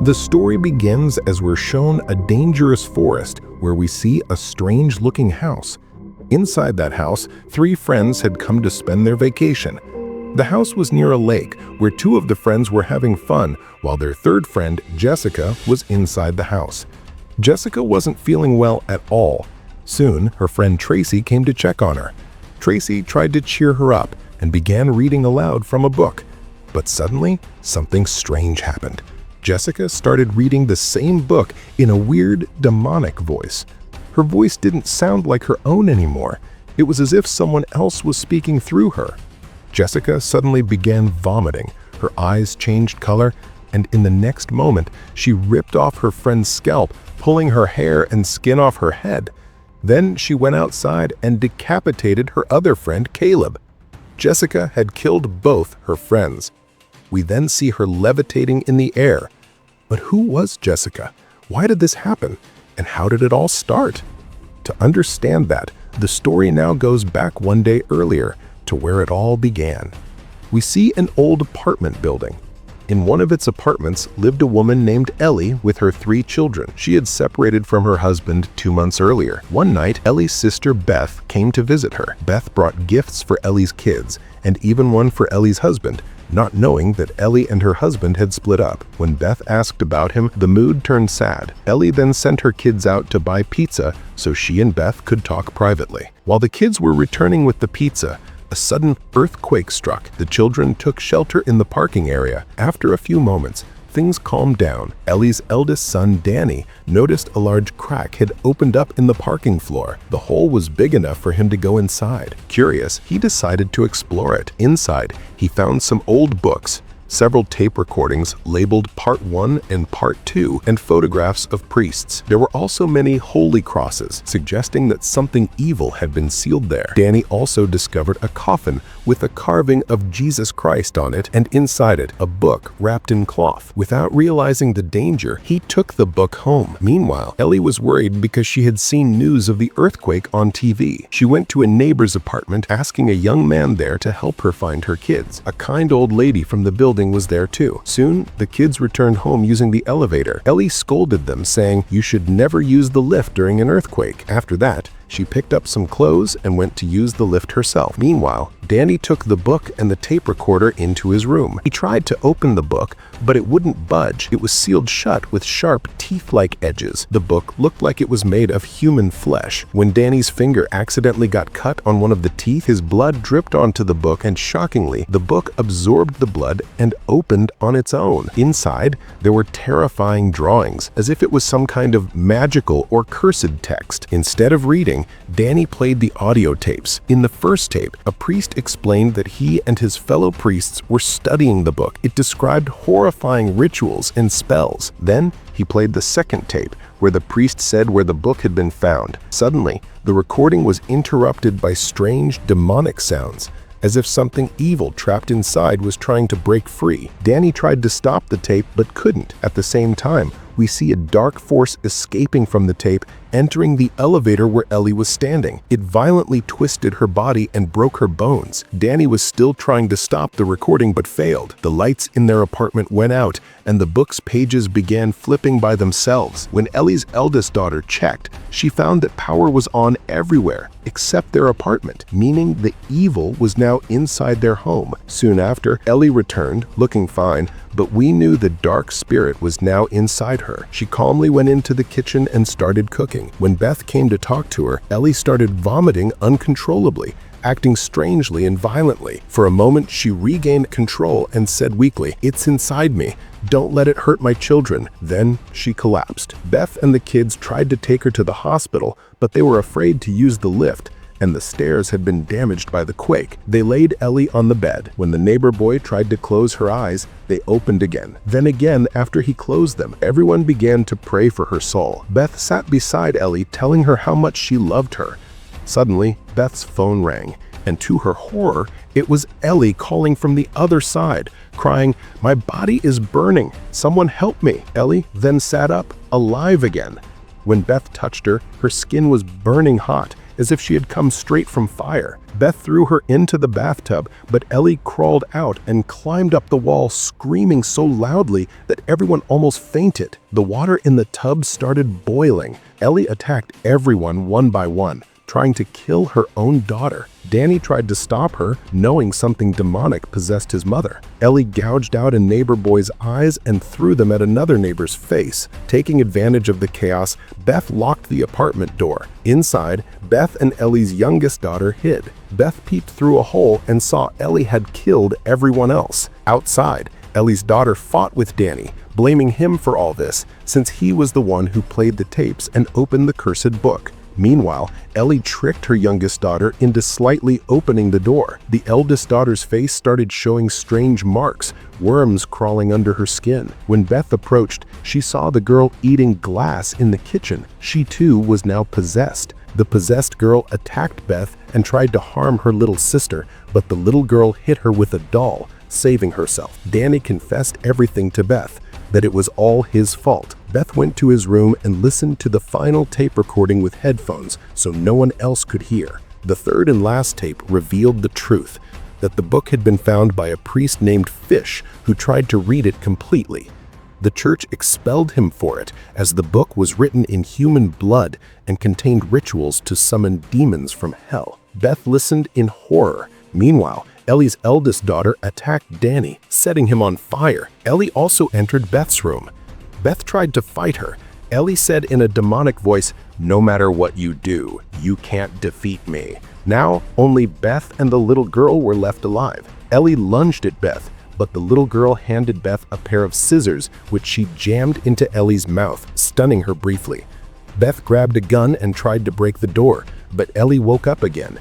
The story begins as we're shown a dangerous forest where we see a strange-looking house. Inside that house, 3 friends had come to spend their vacation. The house was near a lake where 2 of the friends were having fun while their 3rd friend, Jessica, was inside the house. Jessica wasn't feeling well at all. Soon, her friend Tracy came to check on her. Tracy tried to cheer her up and began reading aloud from a book. But suddenly, something strange happened. Jessica started reading the same book in a weird, demonic voice. Her voice didn't sound like her own anymore. It was as if someone else was speaking through her. Jessica suddenly began vomiting. Her eyes changed color, and in the next moment, she ripped off her friend's scalp, pulling her hair and skin off her head. Then she went outside and decapitated her other friend, Caleb. Jessica had killed both her friends. We then see her levitating in the air. But who was Jessica? Why did this happen? And how did it all start? To understand that, the story now goes back one day earlier to where it all began. We see an old apartment building. In one of its apartments lived a woman named Ellie with her 3 children. She had separated from her husband 2 months earlier. One night, Ellie's sister Beth came to visit her. Beth brought gifts for Ellie's kids, and even one for Ellie's husband, not knowing that Ellie and her husband had split up. When Beth asked about him, the mood turned sad. Ellie then sent her kids out to buy pizza so she and Beth could talk privately. While the kids were returning with the pizza, a sudden earthquake struck. The children took shelter in the parking area. After a few moments, things calmed down. Ellie's eldest son, Danny, noticed a large crack had opened up in the parking floor. The hole was big enough for him to go inside. Curious, he decided to explore it. Inside, he found some old books, several tape recordings labeled Part 1 and Part 2, and photographs of priests. There were also many holy crosses, suggesting that something evil had been sealed there. Danny also discovered a coffin with a carving of Jesus Christ on it, and inside it, a book wrapped in cloth. Without realizing the danger, he took the book home. Meanwhile, Ellie was worried because she had seen news of the earthquake on TV. She went to a neighbor's apartment, asking a young man there to help her find her kids. A kind old lady from the building was there too. Soon, the kids returned home using the elevator. Ellie scolded them, saying, "You should never use the lift during an earthquake." After that, she picked up some clothes and went to use the lift herself. Meanwhile, Danny took the book and the tape recorder into his room. He tried to open the book, but it wouldn't budge. It was sealed shut with sharp, teeth-like edges. The book looked like it was made of human flesh. When Danny's finger accidentally got cut on one of the teeth, his blood dripped onto the book, and shockingly, the book absorbed the blood and opened on its own. Inside, there were terrifying drawings, as if it was some kind of magical or cursed text. Instead of reading, Danny played the audio tapes. In the first tape, a priest explained that he and his fellow priests were studying the book. It described horrifying rituals and spells. Then he played the second tape, where the priest said where the book had been found. Suddenly, the recording was interrupted by strange, demonic sounds, as if something evil trapped inside was trying to break free. Danny tried to stop the tape but couldn't. At the same time, we see a dark force escaping from the tape, entering the elevator where Ellie was standing. It violently twisted her body and broke her bones. Danny was still trying to stop the recording but failed. The lights in their apartment went out, and the book's pages began flipping by themselves. When Ellie's eldest daughter checked, she found that power was on everywhere except their apartment, meaning the evil was now inside their home. Soon after, Ellie returned, looking fine, but we knew the dark spirit was now inside her. She calmly went into the kitchen and started cooking. When Beth came to talk to her, Ellie started vomiting uncontrollably, acting strangely and violently. For a moment, she regained control and said weakly, "It's inside me. Don't let it hurt my children." Then she collapsed. Beth and the kids tried to take her to the hospital, but they were afraid to use the lift, and the stairs had been damaged by the quake. They laid Ellie on the bed. When the neighbor boy tried to close her eyes, they opened again. Then again, after he closed them, everyone began to pray for her soul. Beth sat beside Ellie, telling her how much she loved her. Suddenly, Beth's phone rang, and to her horror, it was Ellie calling from the other side, crying, "My body is burning. Someone help me." Ellie then sat up, alive again. When Beth touched her, her skin was burning hot, as if she had come straight from fire. Beth threw her into the bathtub, but Ellie crawled out and climbed up the wall, screaming so loudly that everyone almost fainted. The water in the tub started boiling. Ellie attacked everyone one by one, trying to kill her own daughter. Danny tried to stop her, knowing something demonic possessed his mother. Ellie gouged out a neighbor boy's eyes and threw them at another neighbor's face. Taking advantage of the chaos, Beth locked the apartment door. Inside, Beth and Ellie's youngest daughter hid. Beth peeked through a hole and saw Ellie had killed everyone else. Outside, Ellie's daughter fought with Danny, blaming him for all this, since he was the one who played the tapes and opened the cursed book. Meanwhile, Ellie tricked her youngest daughter into slightly opening the door. The eldest daughter's face started showing strange marks, worms crawling under her skin. When Beth approached, she saw the girl eating glass in the kitchen. She too was now possessed. The possessed girl attacked Beth and tried to harm her little sister, but the little girl hit her with a doll, saving herself. Danny confessed everything to Beth, that it was all his fault. Beth went to his room and listened to the final tape recording with headphones so no one else could hear. The third and last tape revealed the truth, that the book had been found by a priest named Fish who tried to read it completely. The church expelled him for it, as the book was written in human blood and contained rituals to summon demons from hell. Beth listened in horror. Meanwhile, Ellie's eldest daughter attacked Danny, setting him on fire. Ellie also entered Beth's room. Beth tried to fight her. Ellie said in a demonic voice, "No matter what you do, you can't defeat me." Now, only Beth and the little girl were left alive. Ellie lunged at Beth, but the little girl handed Beth a pair of scissors, which she jammed into Ellie's mouth, stunning her briefly. Beth grabbed a gun and tried to break the door, but Ellie woke up again.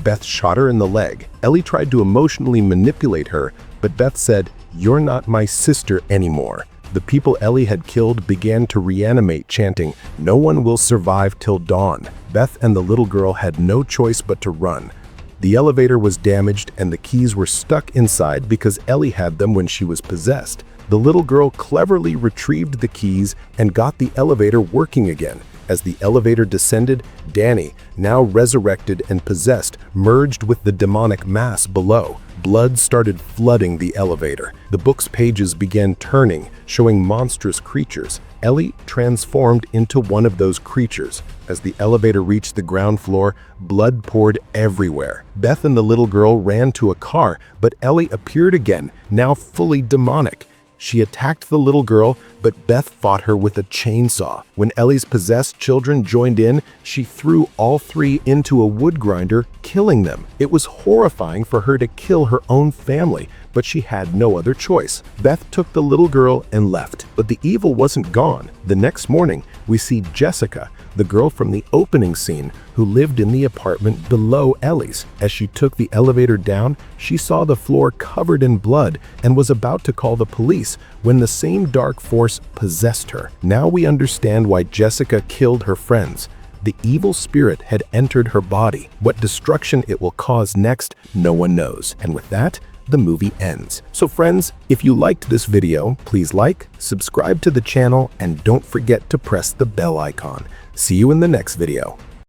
Beth shot her in the leg. Ellie tried to emotionally manipulate her, but Beth said, "You're not my sister anymore." The people Ellie had killed began to reanimate, chanting, "No one will survive till dawn." Beth and the little girl had no choice but to run. The elevator was damaged and the keys were stuck inside because Ellie had them when she was possessed. The little girl cleverly retrieved the keys and got the elevator working again. As the elevator descended, Danny, now resurrected and possessed, merged with the demonic mass below. Blood started flooding the elevator. The book's pages began turning, showing monstrous creatures. Ellie transformed into one of those creatures. As the elevator reached the ground floor, blood poured everywhere. Beth and the little girl ran to a car, but Ellie appeared again, now fully demonic. She attacked the little girl, but Beth fought her with a chainsaw. When Ellie's possessed children joined in, she threw all three into a wood grinder, killing them. It was horrifying for her to kill her own family, but she had no other choice. Beth took the little girl and left, but the evil wasn't gone. The next morning, we see Jessica, the girl from the opening scene, who lived in the apartment below Ellie's. As she took the elevator down, she saw the floor covered in blood and was about to call the police when the same dark force possessed her. Now we understand why Jessica killed her friends. The evil spirit had entered her body. What destruction it will cause next, no one knows. And with that, the movie ends. So friends, if you liked this video, please like, subscribe to the channel, and don't forget to press the bell icon. See you in the next video.